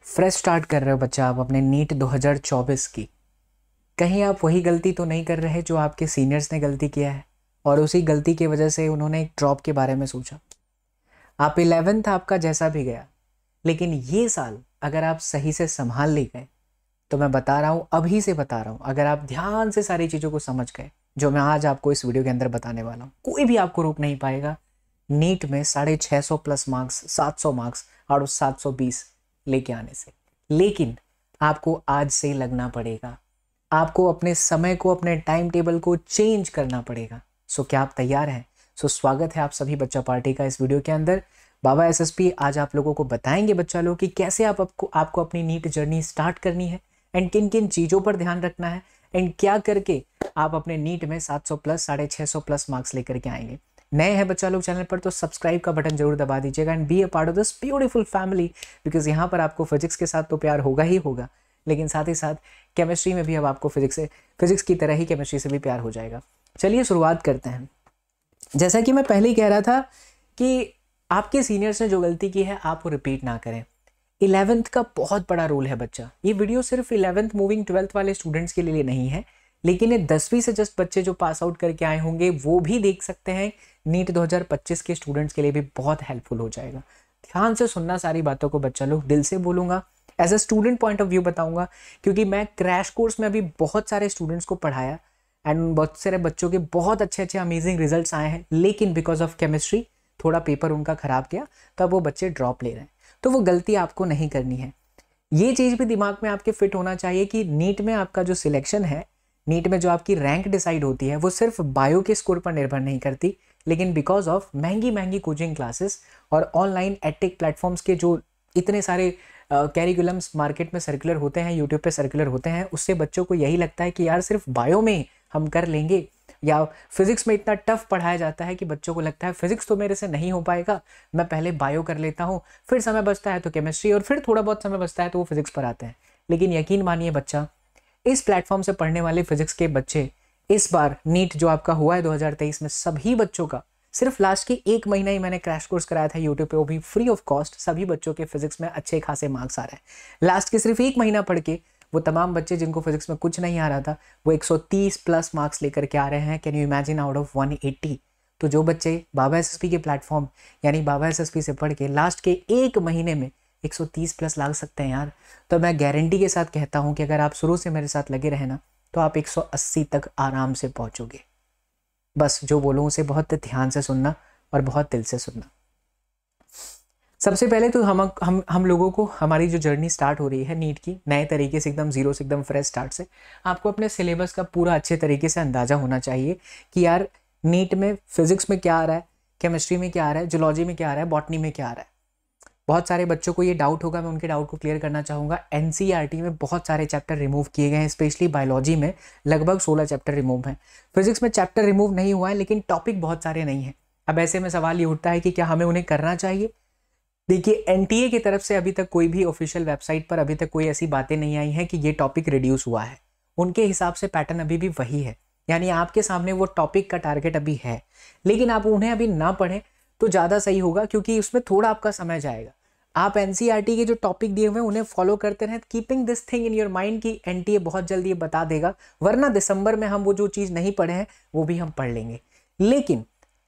Fresh start कर रहे हो बच्चा आप अपने नीट 2024 की। कहीं आप वही गलती तो नहीं कर रहे जो आपके सीनियर्स ने गलती किया है और उसी गलती की वजह से उन्होंने एक ड्रॉप के बारे में सोचा। आप 11th आपका जैसा भी गया, लेकिन ये साल अगर आप सही से संभाल ले गए तो मैं बता रहा हूँ, अभी से बता रहा हूँ, अगर आप ध्यान से सारी चीज़ों को समझ गए जो मैं आज आपको इस वीडियो के अंदर बताने वाला हूँ, कोई भी आपको रोक नहीं पाएगा नीट में 650 plus marks, 700 marks out of 720 लेके आने से। लेकिन आपको आज से ही लगना पड़ेगा, आपको अपने समय को, अपने टाइम टेबल को चेंज करना पड़ेगा। सो क्या आप तैयार हैं? स्वागत है आप सभी बच्चा पार्टी का इस वीडियो के अंदर। बाबा एसएसपी आज आप लोगों को बताएंगे बच्चा लोग कि कैसे आपको अपनी नीट जर्नी स्टार्ट करनी है एंड किन किन चीज़ों पर ध्यान रखना है एंड क्या करके आप अपने नीट में 700 प्लस 650 प्लस मार्क्स लेकर के आएंगे। नए हैं बच्चा लोग चैनल पर तो सब्सक्राइब का बटन जरूर दबा दीजिएगा and be a part of this beautiful family, because यहाँ पर आपको फिजिक्स के साथ तो प्यार होगा ही होगा, लेकिन साथ ही साथ केमिस्ट्री में भी अब आपको फिजिक्स की तरह ही केमिस्ट्री से भी प्यार हो जाएगा। चलिए शुरुआत करते हैं। जैसा कि मैं पहले ही कह रहा था कि आपके सीनियर्स ने जो गलती की है आप वो रिपीट ना करें। 11th का बहुत बड़ा रोल है बच्चा। ये वीडियो सिर्फ 11th मूविंग 12th वाले स्टूडेंट्स के लिए नहीं है, लेकिन ये 10वीं से जस्ट बच्चे जो पास आउट करके आए होंगे वो भी देख सकते हैं। नीट 2025 के स्टूडेंट्स के लिए भी बहुत हेल्पफुल हो जाएगा। ध्यान से सुनना सारी बातों को बच्चा लोग, दिल से बोलूँगा, as a student point of view बताऊँगा, क्योंकि मैं क्रैश कोर्स में अभी बहुत सारे स्टूडेंट्स को पढ़ाया एंड बहुत सारे बच्चों के बहुत अच्छे अमेजिंग रिजल्ट्स आए हैं, लेकिन बिकॉज ऑफ केमिस्ट्री थोड़ा पेपर उनका खराब गया तो अब वो बच्चे ड्रॉप ले रहे हैं। तो वो गलती आपको नहीं करनी है। ये चीज़ भी दिमाग में आपके फिट होना चाहिए कि नीट में आपका जो सिलेक्शन है, नीट में जो आपकी रैंक डिसाइड होती है वो सिर्फ बायो के स्कोर पर निर्भर नहीं करती, लेकिन बिकॉज ऑफ महंगी कोचिंग क्लासेस और ऑनलाइन एडटेक प्लेटफॉर्म्स के जो इतने सारे कैरिकुलम्स मार्केट में सर्कुलर होते हैं, यूट्यूब पे सर्कुलर होते हैं, उससे बच्चों को यही लगता है कि यार सिर्फ बायो में हम कर लेंगे, या फिजिक्स में इतना टफ पढ़ाया जाता है कि बच्चों को लगता है फिजिक्स तो मेरे से नहीं हो पाएगा, मैं पहले बायो कर लेता हूँ, फिर समय बचता है तो केमिस्ट्री और फिर थोड़ा बहुत समय बचता है तो वो फिजिक्स पर आते हैं। लेकिन यकीन मानिए बच्चा, इस प्लेटफॉर्म से पढ़ने वाले फिजिक्स के बच्चे इस बार नीट जो आपका हुआ है 2023 में, सभी बच्चों का सिर्फ लास्ट के 1 महीना ही मैंने क्रैश कोर्स कराया था यूट्यूब पे, वो भी फ्री ऑफ कॉस्ट। सभी बच्चों के फिजिक्स में अच्छे खासे मार्क्स आ रहे हैं। लास्ट के सिर्फ 1 महीना पढ़ के वो तमाम बच्चे जिनको फिजिक्स में कुछ नहीं आ रहा था वो 130 प्लस मार्क्स लेकर के आ रहे हैं। Can you imagine, out of 180। तो जो बच्चे बाबा एसएसपी के प्लेटफॉर्म यानी बाबा एसएसपी से पढ़ के लास्ट के 1 महीने में 130 प्लस ला सकते हैं यार, तो मैं गारंटी के साथ कहता हूं कि अगर आप शुरू से मेरे साथ लगे रहे ना तो आप 180 तक आराम से पहुंचोगे। बस जो बोलूं उसे बहुत ध्यान से सुनना और बहुत दिल से सुनना। सबसे पहले तो हम लोगों को हमारी जो जर्नी स्टार्ट हो रही है नीट की, नए तरीके से एकदम जीरो से एकदम फ्रेश स्टार्ट से, आपको अपने सिलेबस का पूरा अच्छे तरीके से अंदाजा होना चाहिए कि यार नीट में फिजिक्स में क्या आ रहा है, केमिस्ट्री में क्या आ रहा है, जूलॉजी में क्या आ रहा है, बॉटनी में क्या आ रहा है। बहुत सारे बच्चों को ये डाउट होगा, मैं उनके डाउट को क्लियर करना चाहूँगा। एनसीईआरटी में बहुत सारे चैप्टर रिमूव किए गए हैं, स्पेशली बायोलॉजी में लगभग 16 चैप्टर रिमूव हैं। फिजिक्स में चैप्टर रिमूव नहीं हुआ है, लेकिन टॉपिक बहुत सारे नहीं हैं। अब ऐसे में सवाल ये उठता है कि क्या हमें उन्हें करना चाहिए। देखिए, एनटीए की तरफ से अभी तक कोई भी ऑफिशियल वेबसाइट पर अभी तक कोई ऐसी बातें नहीं आई हैं कि ये टॉपिक रिड्यूस हुआ है। उनके हिसाब से पैटर्न अभी भी वही है, यानी आपके सामने वो टॉपिक का टारगेट अभी है, लेकिन आप उन्हें अभी ना पढ़ें तो ज़्यादा सही होगा, क्योंकि उसमें थोड़ा आपका समय जाएगा। आप एनसीईआरटी के जो टॉपिक दिए हुए हैं उन्हें फॉलो करते रहें, keeping this thing in your mind कि एनटीए बहुत जल्दी ये बता देगा, वरना दिसंबर में हम वो जो चीज़ नहीं पढ़े हैं वो भी हम पढ़ लेंगे। लेकिन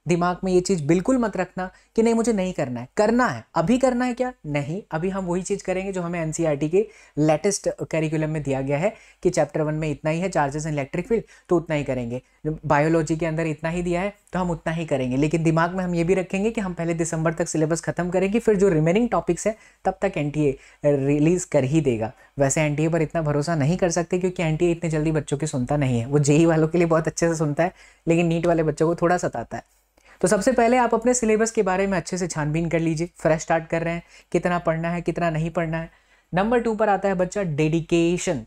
दिमाग में ये चीज़ बिल्कुल मत रखना कि नहीं मुझे नहीं करना है। करना है, अभी करना है क्या? नहीं, अभी हम वही चीज़ करेंगे जो हमें एनसीईआरटी के लेटेस्ट कैरिकुलम में दिया गया है कि चैप्टर 1 में इतना ही है, चार्जेस इन इलेक्ट्रिक फील्ड, तो उतना ही करेंगे। बायोलॉजी के अंदर इतना ही दिया है तो हम उतना ही करेंगे। लेकिन दिमाग में हम ये भी रखेंगे कि हम पहले दिसंबर तक सिलेबस खत्म करेंगे, फिर जो रिमेनिंग टॉपिक्स है तब तक एनटीए रिलीज़ कर ही देगा। वैसे एनटीए पर इतना भरोसा नहीं कर सकते, क्योंकि एनटीए इतने जल्दी बच्चों की सुनता नहीं है। वो जेई वालों के लिए बहुत अच्छे से सुनता है, लेकिन नीट वाले बच्चों को थोड़ा सताता है। तो सबसे पहले आप अपने सिलेबस के बारे में अच्छे से छानबीन कर लीजिए। फ्रेश स्टार्ट कर रहे हैं, कितना पढ़ना है कितना नहीं पढ़ना है। नंबर 2 पर आता है बच्चा डेडिकेशन।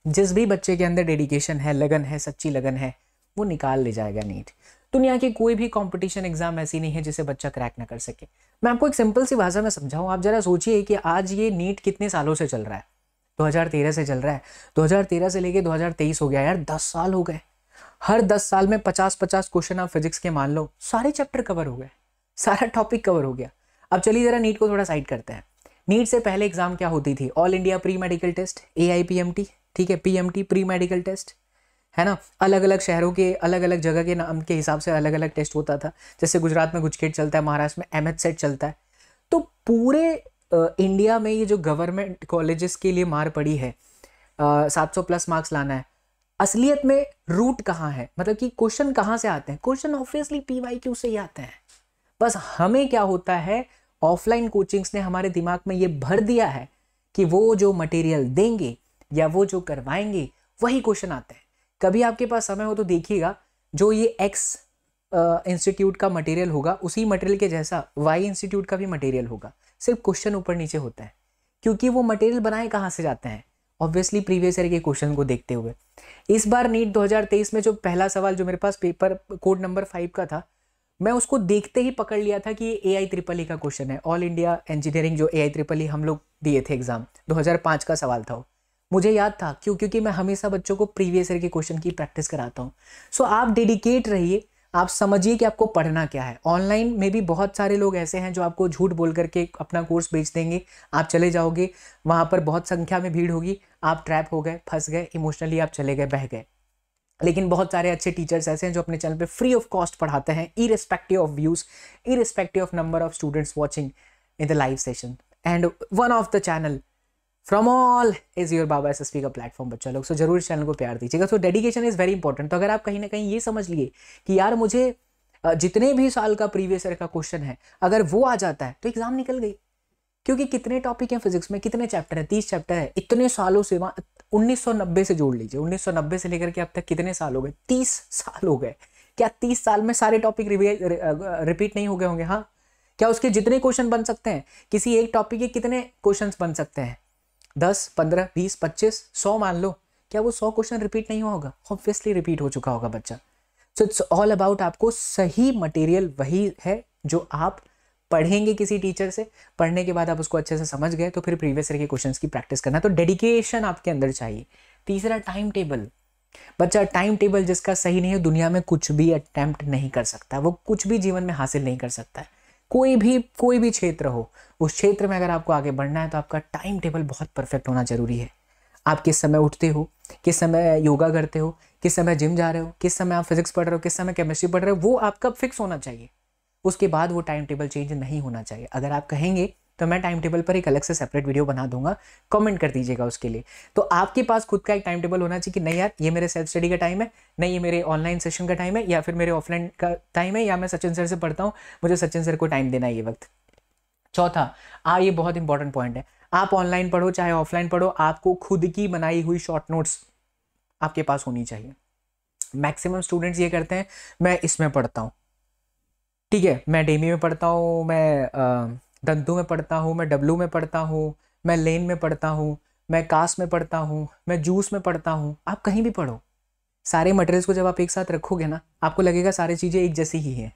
जिस भी बच्चे के अंदर डेडिकेशन है, लगन है, सच्ची लगन है, वो निकाल ले जाएगा नीट। दुनिया की कोई भी कंपटीशन एग्जाम ऐसी नहीं है जिसे बच्चा क्रैक ना कर सके। मैं आपको एक सिंपल सी भाषा में समझाऊं। आप जरा सोचिए कि आज ये नीट कितने सालों से चल रहा है? 2013 से चल रहा है। 2013 से लेके 2023 हो गया यार, 10 साल हो गए। हर 10 साल में 50-50 क्वेश्चन आप फिजिक्स के मान लो, सारे चैप्टर कवर हो गए, सारा टॉपिक कवर हो गया। अब चलिए जरा नीट को थोड़ा साइड करते हैं। नीट से पहले एग्जाम क्या होती थी? All India pre medical test, AIPMT, ठीक है, PMT प्री मेडिकल टेस्ट, है ना। अलग अलग शहरों के अलग अलग जगह के नाम के हिसाब से अलग अलग टेस्ट होता था। जैसे गुजरात में गुजकेट चलता है, महाराष्ट्र में MH सेट चलता है। तो पूरे इंडिया में ये जो गवर्नमेंट कॉलेजेस के लिए मार पड़ी है 700 प्लस मार्क्स लाना है, असलियत में रूट कहाँ है, मतलब कि क्वेश्चन कहाँ से आते हैं? क्वेश्चन ऑब्वियसली PYQ से ही आते हैं। बस हमें क्या होता है, ऑफलाइन कोचिंग्स ने हमारे दिमाग में ये भर दिया है कि वो जो मटेरियल देंगे या वो जो करवाएंगे वही क्वेश्चन आते हैं। कभी आपके पास समय हो तो देखिएगा, जो ये X इंस्टीट्यूट का मटेरियल होगा उसी मटेरियल के जैसा Y इंस्टीट्यूट का भी मटेरियल होगा, सिर्फ क्वेश्चन ऊपर नीचे होता है। क्योंकि वो मटेरियल बनाए कहाँ से जाते हैं? ऑब्वियसली प्रीवियस ईयर के क्वेश्चन को देखते हुए। इस बार नीट 2023 में जो पहला सवाल जो मेरे पास पेपर कोड नंबर 5 का था, मैं उसको देखते ही पकड़ लिया था कि ये AIEEE का क्वेश्चन है। ऑल इंडिया इंजीनियरिंग जो AIEEE हम लोग दिए थे एग्जाम, 2005 का सवाल था वो, मुझे याद था। क्योंकि मैं हमेशा बच्चों को प्रीवियस ईयर के क्वेश्चन की प्रैक्टिस कराता हूँ। सो आप डेडिकेट रहिए, आप समझिए कि आपको पढ़ना क्या है। ऑनलाइन में भी बहुत सारे लोग ऐसे हैं जो आपको झूठ बोल करके अपना कोर्स बेच देंगे, आप चले जाओगे, वहाँ पर बहुत संख्या में भीड़ होगी, आप ट्रैप हो गए, फंस गए, इमोशनली आप चले गए, बह गए। लेकिन बहुत सारे अच्छे टीचर्स ऐसे हैं जो अपने चैनल पे फ्री ऑफ कॉस्ट पढ़ाते हैं, irrespective of views, irrespective of number of students watching in the live session. And one of the channel from all is your Baba SSP का प्लेटफॉर्म बच्चा लोग। सो जरूर इस चैनल को प्यार दीजिएगा। सो डेडिकेशन इज वेरी इंपॉर्टेंट। तो अगर आप कहीं ना कहीं ये समझ लिए कि यार मुझे जितने भी साल का प्रीवियस ईयर का क्वेश्चन है अगर वो आ जाता है तो एग्जाम निकल गई। क्योंकि कितने टॉपिक हैं फिजिक्स में, कितने चैप्टर है? 30 चैप्टर है। इतने सालों से 1990 से जोड़ लीजिए, 1990 से लेकर के अब तक कितने साल हो गए? 30 साल हो गए। क्या 30 साल में सारे टॉपिक रिपीट नहीं हो गए होंगे? हाँ। क्या उसके जितने क्वेश्चन बन सकते हैं, किसी एक टॉपिक के कितने क्वेश्चन बन सकते हैं? 10, 15, 20, 25, 100 मान लो। क्या वो 100 क्वेश्चन रिपीट नहीं हुआ होगा? ऑब्वियसली रिपीट हो चुका होगा बच्चा। सो इट्स ऑल अबाउट आपको सही मटेरियल वही है जो आप पढ़ेंगे किसी टीचर से, पढ़ने के बाद आप उसको अच्छे से समझ गए तो फिर प्रीवियस ईयर के क्वेश्चंस की प्रैक्टिस करना। तो डेडिकेशन आपके अंदर चाहिए। तीसरा, टाइम टेबल। बच्चा, टाइम टेबल जिसका सही नहीं है दुनिया में कुछ भी अटेम्प्ट नहीं कर सकता, वो कुछ भी जीवन में हासिल नहीं कर सकता है। कोई भी क्षेत्र हो, उस क्षेत्र में अगर आपको आगे बढ़ना है तो आपका टाइम टेबल बहुत परफेक्ट होना जरूरी है। आप किस समय उठते हो, किस समय योगा करते हो, किस समय जिम जा रहे हो, किस समय आप फिजिक्स पढ़ रहे हो, किस समय केमिस्ट्री पढ़ रहे हो, वो आपका फिक्स होना चाहिए। उसके बाद वो टाइम टेबल चेंज नहीं होना चाहिए। अगर आप कहेंगे तो मैं टाइम टेबल पर एक अलग से सेपरेट वीडियो बना दूंगा, कमेंट कर दीजिएगा उसके लिए। तो आपके पास खुद का एक टाइम टेबल होना चाहिए कि नहीं यार ये मेरे सेल्फ स्टडी का टाइम है, नहीं ये मेरे ऑनलाइन सेशन का टाइम है, या फिर मेरे ऑफलाइन का टाइम है, या मैं सचिन सर से पढ़ता हूँ, मुझे सचिन सर को टाइम देना है ये वक्त। चौथा, ये बहुत इंपॉर्टेंट पॉइंट है, आप ऑनलाइन पढ़ो चाहे ऑफलाइन पढ़ो, आपको खुद की बनाई हुई शॉर्ट नोट्स आपके पास होनी चाहिए। मैक्सिमम स्टूडेंट्स ये करते हैं, मैं इसमें पढ़ता हूँ, ठीक है, मैं डेमी में पढ़ता हूँ, मैं दंतु में पढ़ता हूँ, मैं डब्लू में पढ़ता हूँ, मैं लेन में पढ़ता हूँ, मैं कास में पढ़ता हूँ, मैं जूस में पढ़ता हूँ। आप कहीं भी पढ़ो, सारे मटेरियल्स को जब आप एक साथ रखोगे ना, आपको लगेगा सारी चीज़ें एक जैसी ही हैं।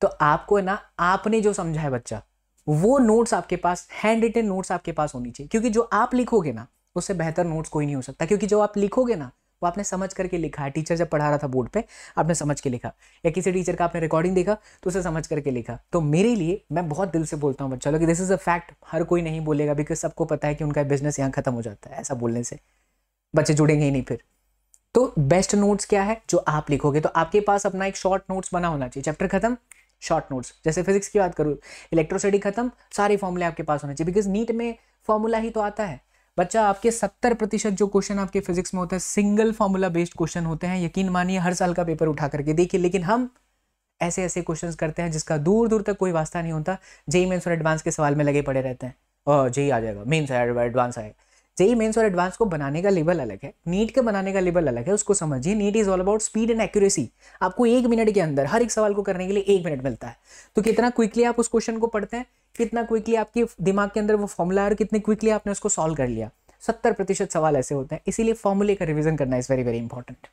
तो आपको ना, आपने जो समझा है बच्चा, वो नोट्स आपके पास, हैंड रिटन नोट्स आपके पास होनी चाहिए। क्योंकि जो आप लिखोगे ना, उससे बेहतर नोट्स कोई नहीं हो सकता। क्योंकि जो आप लिखोगे ना, वो आपने समझ करके लिखा है। टीचर जब पढ़ा रहा था बोर्ड पे, आपने समझ के लिखा, या किसी टीचर का आपने रिकॉर्डिंग देखा तो उसे समझ करके लिखा। तो मेरे लिए, मैं बहुत दिल से बोलता हूँ बच्चा लोग, दिस इज अ फैक्ट। हर कोई नहीं बोलेगा, बिकॉज सबको पता है कि उनका बिजनेस यहाँ खत्म हो जाता है। ऐसा बोलने से बच्चे जुड़ेंगे ही नहीं फिर। तो बेस्ट नोट्स क्या है? जो आप लिखोगे। तो आपके पास अपना एक शॉर्ट नोट्स बना होना चाहिए। चैप्टर खत्म, शॉर्ट नोट्स। जैसे फिजिक्स की बात करूँ, इलेक्ट्रोस्टैटिक खत्म, सारे फॉर्मूले आपके पास होने चाहिए। बिकॉज नीट में फॉर्मूला ही तो आता है बच्चा। आपके 70% जो क्वेश्चन आपके फिजिक्स में होते हैं सिंगल फॉर्मूला बेस्ड क्वेश्चन होते हैं। यकीन मानिए, हर साल का पेपर उठा करके देखिए। लेकिन हम ऐसे ऐसे क्वेश्चंस करते हैं जिसका दूर दूर तक कोई वास्ता नहीं होता। जेई मेंस और एडवांस के सवाल में लगे पड़े रहते हैं, और जेई आ जाएगा, मेंस आएगा, एडवांस आएगा। जेई मेंस और एडवांस को बनाने का लेवल अलग है, नीट के बनाने का लेवल अलग है। उसको समझिए। NEET is all about speed and accuracy. आपको 1 मिनट के अंदर हर एक सवाल को करने के लिए 1 मिनट मिलता है। तो कितना क्विकली आप उस क्वेश्चन को पढ़ते हैं, कितना क्विकली आपके दिमाग के अंदर वो फॉर्मूला है, और कितने क्विकली आपने उसको सॉल्व कर लिया। 70% सवाल ऐसे होते हैं। इसीलिए फॉर्मूले का रिवीजन करना is very very important.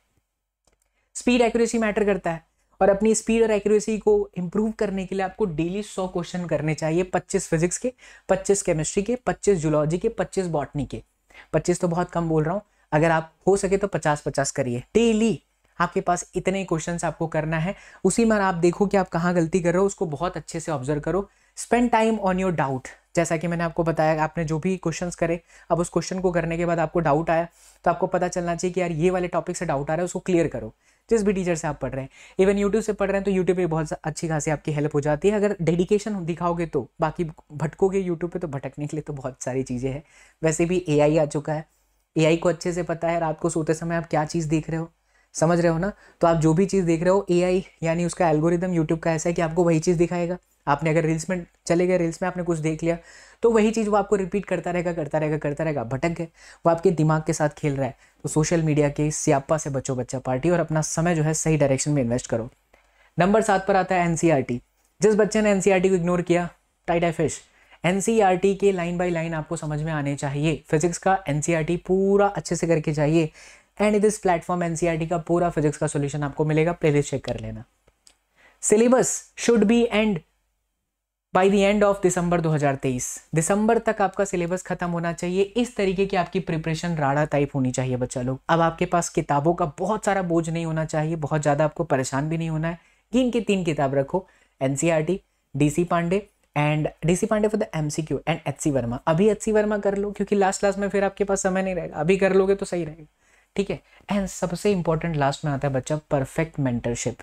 Speed accuracy matter करता है, और अपनी स्पीड और एक्यूरेसी को इंप्रूव करने के लिए आपको डेली 100 क्वेश्चन करने चाहिए। 25 फिजिक्स के, 25 केमिस्ट्री के, 25 जूलॉजी के, 25 बॉटनी के। 25 तो बहुत कम बोल रहा हूँ, अगर आप हो सके तो 50-50 करिए डेली। आपके पास इतने क्वेश्चंस आपको करना है। उसी में आप देखो कि आप कहाँ गलती कर रहे हो, उसको बहुत अच्छे से ऑब्जर्व करो। Spend time on your doubt. जैसा कि मैंने आपको बताया, आपने जो भी क्वेश्चंस करे, अब उस क्वेश्चन को करने के बाद आपको डाउट आया तो आपको पता चलना चाहिए कि यार ये वाले टॉपिक से डाउट आ रहा है, उसको क्लियर करो। जिस भी टीचर से आप पढ़ रहे हैं, इवन यूट्यूब से पढ़ रहे हैं तो यूट्यूब पे बहुत अच्छी खासी आपकी हेल्प हो जाती है अगर डेडिकेशन दिखाओगे तो। बाकी भटकोगे यूट्यूब पे तो भटकने के लिए तो बहुत सारी चीज़ें हैं। वैसे भी AI आ चुका है, AI को अच्छे से पता है रात को सोते समय आप क्या चीज़ देख रहे हो, समझ रहे हो ना। तो आप जो भी चीज़ देख रहे हो, AI यानी उसका एल्गोरिदम यूट्यूब का ऐसा है कि आपको वही चीज़ दिखाएगा। आपने अगर रील्स में चले गए, रील्स में आपने कुछ देख लिया तो वही चीज़ वो आपको रिपीट करता रहेगा करता रहेगा करता रहेगा। भटक गए, वो आपके दिमाग के साथ खेल रहा है। तो सोशल मीडिया के स्यापा से बचो बच्चा पार्टी, और अपना समय जो है सही डायरेक्शन में इन्वेस्ट करो। नंबर 7 पर आता है NCERT। जिस बच्चे ने NCERT को इग्नोर किया, टाइट है फिश। NCERT के लाइन बाय लाइन आपको समझ में आने चाहिए। फिजिक्स का NCERT पूरा अच्छे से करके जाइए, एंड दिस प्लेटफॉर्म NCERT का पूरा फिजिक्स का सॉल्यूशन आपको मिलेगा, प्लेलिस्ट चेक कर लेना। Syllabus should be and by the end of December 2023। दिसंबर तक आपका सिलेबस खत्म होना चाहिए। इस तरीके की आपकी प्रिपरेशन राड़ा टाइप होनी चाहिए बच्चा लोग। अब आपके पास किताबों का बहुत सारा बोझ नहीं होना चाहिए, बहुत ज़्यादा आपको परेशान भी नहीं होना है। 3 की 3 किताब रखो, NCERT, DC Pandey for the MCQ and HC Verma. अभी HC वर्मा कर लो क्योंकि लास्ट क्लास में फिर आपके पास समय नहीं रहेगा, अभी कर लोगे तो सही रहेगा, ठीक है। एंड सबसे इंपॉर्टेंट लास्ट में आता है बच्चा, परफेक्ट मेंटरशिप।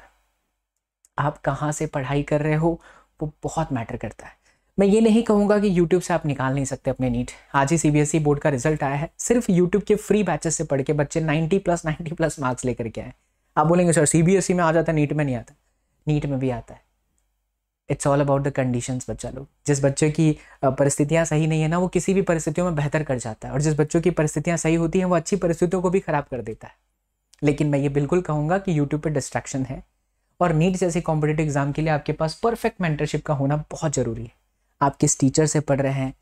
आप कहाँ से पढ़ाई कर रहे हो वो बहुत मैटर करता है। मैं ये नहीं कहूँगा कि YouTube से आप निकाल नहीं सकते अपने नीट। आज ही CBSE बोर्ड का रिजल्ट आया है, सिर्फ YouTube के फ्री बैचेस से पढ़ के बच्चे 90+ मार्क्स लेकर के आए। आप बोलेंगे सर CBSE में आ जाता है, नीट में नहीं आता। नीट में भी आता है। It's all about the conditions बच्चा लोग। जिस बच्चे की परिस्थितियाँ सही नहीं है ना, वो किसी भी परिस्थितियों में बेहतर कर जाता है, और जिस बच्चों की परिस्थितियाँ सही होती हैं वो अच्छी परिस्थितियों को भी खराब कर देता है। लेकिन मैं ये बिल्कुल कहूँगा कि यूट्यूब पर डिस्ट्रैक्शन है, और नीट जैसे कॉम्पिटेटिव एग्जाम के लिए आपके पास परफेक्ट मेंटरशिप का होना बहुत ज़रूरी है। आप किस टीचर से पढ़ रहे हैं,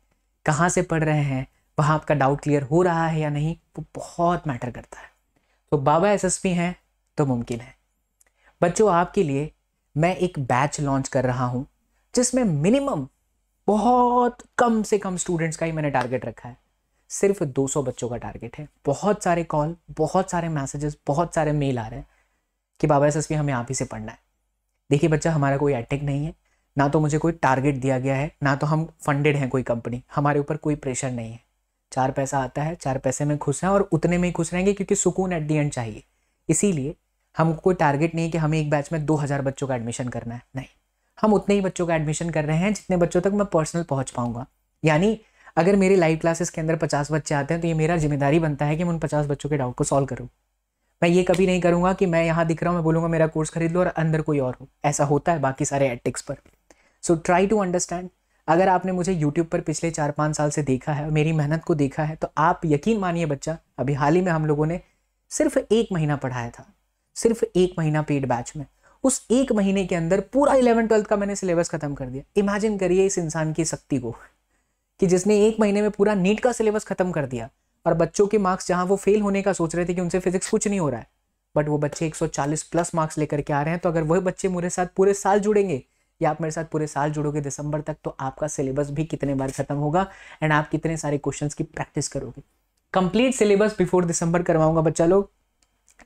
कहाँ से पढ़ रहे हैं, वहाँ आपका डाउट क्लियर हो रहा है या नहीं, वो बहुत मैटर करता है। तो बाबा SSP हैं तो मुमकिन है। बच्चों, आपके लिए मैं एक बैच लॉन्च कर रहा हूँ जिसमें मिनिमम बहुत कम से कम स्टूडेंट्स का ही मैंने टारगेट रखा है। सिर्फ 200 बच्चों का टारगेट है। बहुत सारे कॉल, बहुत सारे मैसेजेस, बहुत सारे मेल आ रहे हैं कि बाबा SSP हमें आप ही से पढ़ना है। देखिए बच्चा, हमारा कोई एडटेक नहीं है, ना तो मुझे कोई टारगेट दिया गया है, ना तो हम फंडेड हैं कोई कंपनी। हमारे ऊपर कोई प्रेशर नहीं है। 4 पैसा आता है, 4 पैसे में खुश हैं, और उतने में ही खुश रहेंगे क्योंकि सुकून एट दी एंड चाहिए। इसीलिए हमको कोई टारगेट नहीं है कि हमें एक बैच में 2000 बच्चों का एडमिशन करना है। नहीं, हम उतने ही बच्चों का एडमिशन कर रहे हैं जितने बच्चों तक मैं पर्सनल पहुँच पाऊँगा। यानी अगर मेरी लाइव क्लासेस के अंदर 50 बच्चे आते हैं तो ये मेरा जिम्मेदारी बनता है कि मैं उन 50 बच्चों के डाउट को सॉल्व करूँ। मैं ये कभी नहीं करूँगा कि मैं यहाँ दिख रहा हूँ, मैं बोलूँगा मेरा कोर्स खरीद लो और अंदर कोई और हो। ऐसा होता है बाकी सारे एडटेक्स पर। So try to understand. अगर आपने मुझे यूट्यूब पर पिछले 4-5 साल से देखा है, मेरी मेहनत को देखा है, तो आप यकीन मानिए बच्चा, अभी हाल ही में हम लोगों ने सिर्फ 1 महीना पढ़ाया था, सिर्फ 1 महीना पेड बैच में। उस 1 महीने के अंदर पूरा 11th-12th का मैंने सिलेबस खत्म कर दिया। इमेजिन करिए इस इंसान की शक्ति को कि जिसने 1 महीने में पूरा नीट का सिलेबस खत्म कर दिया, और बच्चों के मार्क्स जहां वो फेल होने का सोच रहे थे कि उनसे फिजिक्स कुछ नहीं हो रहा है, बट वो बच्चे 140+ मार्क्स लेकर के आ रहे हैं। तो अगर वह बच्चे मेरे साथ पूरे साल जुड़ेंगे, या आप मेरे साथ पूरे साल जुड़ोगे दिसंबर तक, तो आपका सिलेबस भी कितने बार खत्म होगा, एंड आप कितने सारे क्वेश्चंस की प्रैक्टिस करोगे। कंप्लीट सिलेबस बिफोर दिसंबर करवाऊंगा बच्चा लोग।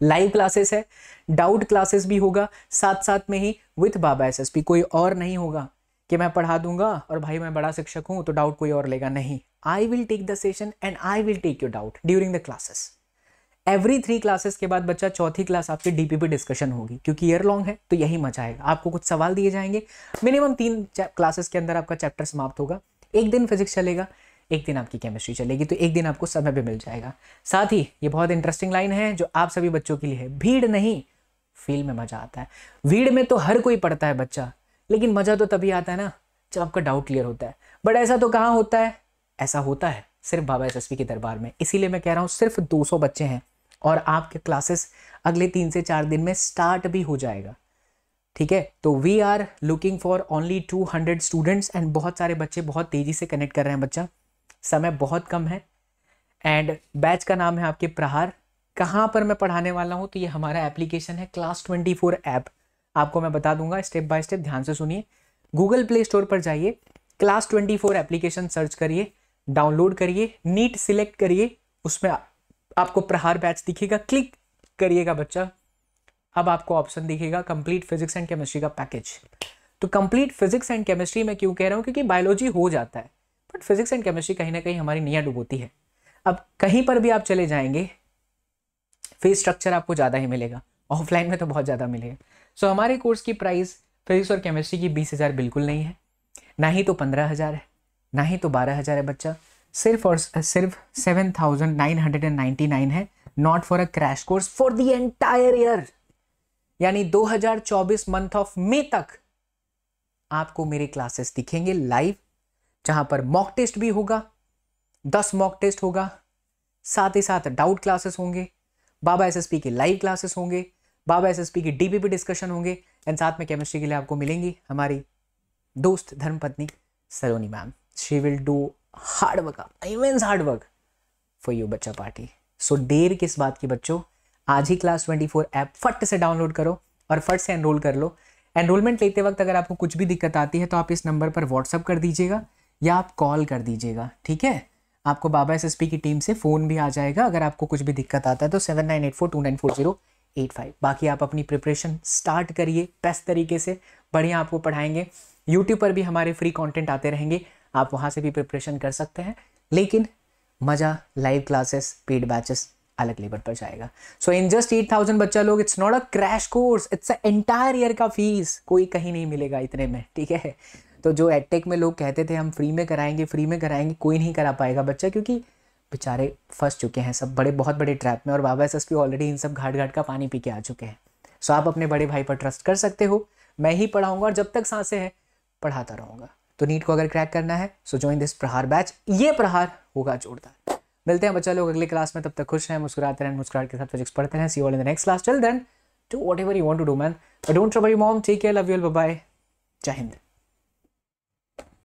लाइव क्लासेस है, डाउट क्लासेस भी होगा साथ साथ में ही विथ बाबा SSP। कोई और नहीं होगा कि मैं पढ़ा दूंगा और भाई मैं बड़ा शिक्षक हूं तो डाउट कोई और लेगा, नहीं। I will take the session and I will take your doubt during the classes. Every 3 classes के बाद बच्चा 4थी क्लास आपकी DPP डिस्कशन होगी, क्योंकि ईयर लॉन्ग है तो यही मजा आएगा। आपको कुछ सवाल दिए जाएंगे, मिनिमम 3 क्लासेस के अंदर आपका चैप्टर समाप्त होगा। एक दिन फिजिक्स चलेगा, एक दिन आपकी केमिस्ट्री चलेगी, तो एक दिन आपको समय भी मिल जाएगा। साथ ही ये बहुत इंटरेस्टिंग लाइन है जो आप सभी बच्चों के लिए है, भीड़ नहीं फील्ड में मजा आता है। भीड़ में तो हर कोई पढ़ता है बच्चा, लेकिन मजा तो तभी आता है ना जब आपका डाउट क्लियर होता है। बट ऐसा तो कहाँ होता है, ऐसा होता है सिर्फ बाबा SSP के दरबार में। इसीलिए मैं कह रहा हूँ सिर्फ 200 बच्चे हैं और आपके क्लासेस अगले 3 से 4 दिन में स्टार्ट भी हो जाएगा, ठीक है। तो we are looking for only 200 students, and बहुत सारे बच्चे बहुत तेजी से कनेक्ट कर रहे हैं बच्चा। समय बहुत कम है, एंड बैच का नाम है आपके प्रहार। कहाँ पर मैं पढ़ाने वाला हूँ, तो ये हमारा एप्लीकेशन है क्लास 24 ऐप। आपको मैं बता दूंगा स्टेप बाय स्टेप, ध्यान से सुनिए। गूगल प्ले स्टोर पर जाइए, क्लास 24 एप्लीकेशन सर्च करिए, डाउनलोड करिए, नीट सिलेक्ट करिए, उसमें आपको प्रहार बैच दिखेगा, क्लिक करिएगा बच्चा। अब आपको ऑप्शन दिखेगा कंप्लीट फिजिक्स एंड केमिस्ट्री का पैकेज। तो कंप्लीट फिजिक्स एंड केमिस्ट्री में क्यों कह रहा हूँ, क्योंकि बायोलॉजी हो जाता है बट फिजिक्स एंड केमिस्ट्री कहीं ना कहीं हमारी नैया डुबोती है। अब कहीं पर भी आप चले जाएंगे फीस स्ट्रक्चर आपको ज़्यादा ही मिलेगा, ऑफलाइन में तो बहुत ज़्यादा मिलेगा। सो हमारे कोर्स की प्राइस फिजिक्स और केमिस्ट्री की 20,000 बिल्कुल नहीं है, ना ही तो 15,000 है, ना ही तो 12,000 है बच्चा, सिर्फ और सिर्फ 7,999 है, not for a crash course for the entire year. यानी 2024 मंथ ऑफ मई तक आपको मेरे क्लासेस दिखेंगे लाइव, जहां पर मॉक टेस्ट भी होगा, 10 मॉक टेस्ट होगा, साथ ही साथ डाउट क्लासेस होंगे, बाबा एसएसपी के लाइव क्लासेस होंगे, बाबा एसएसपी की डीपीपी डिस्कशन होंगे, एंड साथ में केमिस्ट्री के लिए आपको मिलेंगी हमारी दोस्त धर्मपत्नी Saloni ma'am. She will do hard work, immense hard work for you बच्चा पार्टी। सो देर किस बात की बच्चों, आज ही क्लास 24 ऐप फट से डाउनलोड करो और फट से एनरोल कर लो। एनरोलमेंट लेते वक्त अगर आपको कुछ भी दिक्कत आती है तो आप इस नंबर पर व्हाट्सअप कर दीजिएगा या आप कॉल कर दीजिएगा, ठीक है। आपको बाबा एसएसपी की टीम से फ़ोन भी आ जाएगा अगर आपको कुछ भी दिक्कत आता है तो 7984294085। बाकी आप अपनी प्रिपरेशन स्टार्ट करिए बेस्ट तरीके से, बढ़िया आपको पढ़ाएंगे। यूट्यूब पर भी हमारे फ्री कंटेंट आते रहेंगे, आप वहाँ से भी प्रिपरेशन कर सकते हैं, लेकिन मज़ा लाइव क्लासेस पेड बैचेस अलग लेवल पर जाएगा। सो इन जस्ट 8,000 बच्चा लोग, it's not a crash course, it's a entire year का फीस, कोई कहीं नहीं मिलेगा इतने में, ठीक है। तो जो एडटेक में लोग कहते थे हम फ्री में कराएंगे फ्री में कराएंगे, कोई नहीं करा पाएगा बच्चा, क्योंकि बेचारे फंस चुके हैं सब बड़े बहुत बड़े ट्रैप में, और बाबा एसएसपी ऑलरेडी इन सब घाट घाट का पानी पी के आ चुके हैं। सो आप अपने बड़े भाई पर ट्रस्ट कर सकते हो, मैं ही पढ़ाऊंगा और जब तक सांसें हैं पढ़ाता रहूँगा। तो नीट को अगर क्रैक करना है सो जॉइन दिस प्रहार बैच, ये प्रहार होगा जोरदार। मिलते हैं बच्चा लोग अगले क्लास में, तब तक खुश रहें, मुस्कुराते रहें, मुस्कुराहट के साथ फिजिक्स पढ़ते रहें। See you all in the next class, till then do whatever you want to do man, but don't trouble your mom, take care, love you all, bye bye, Jai Hind.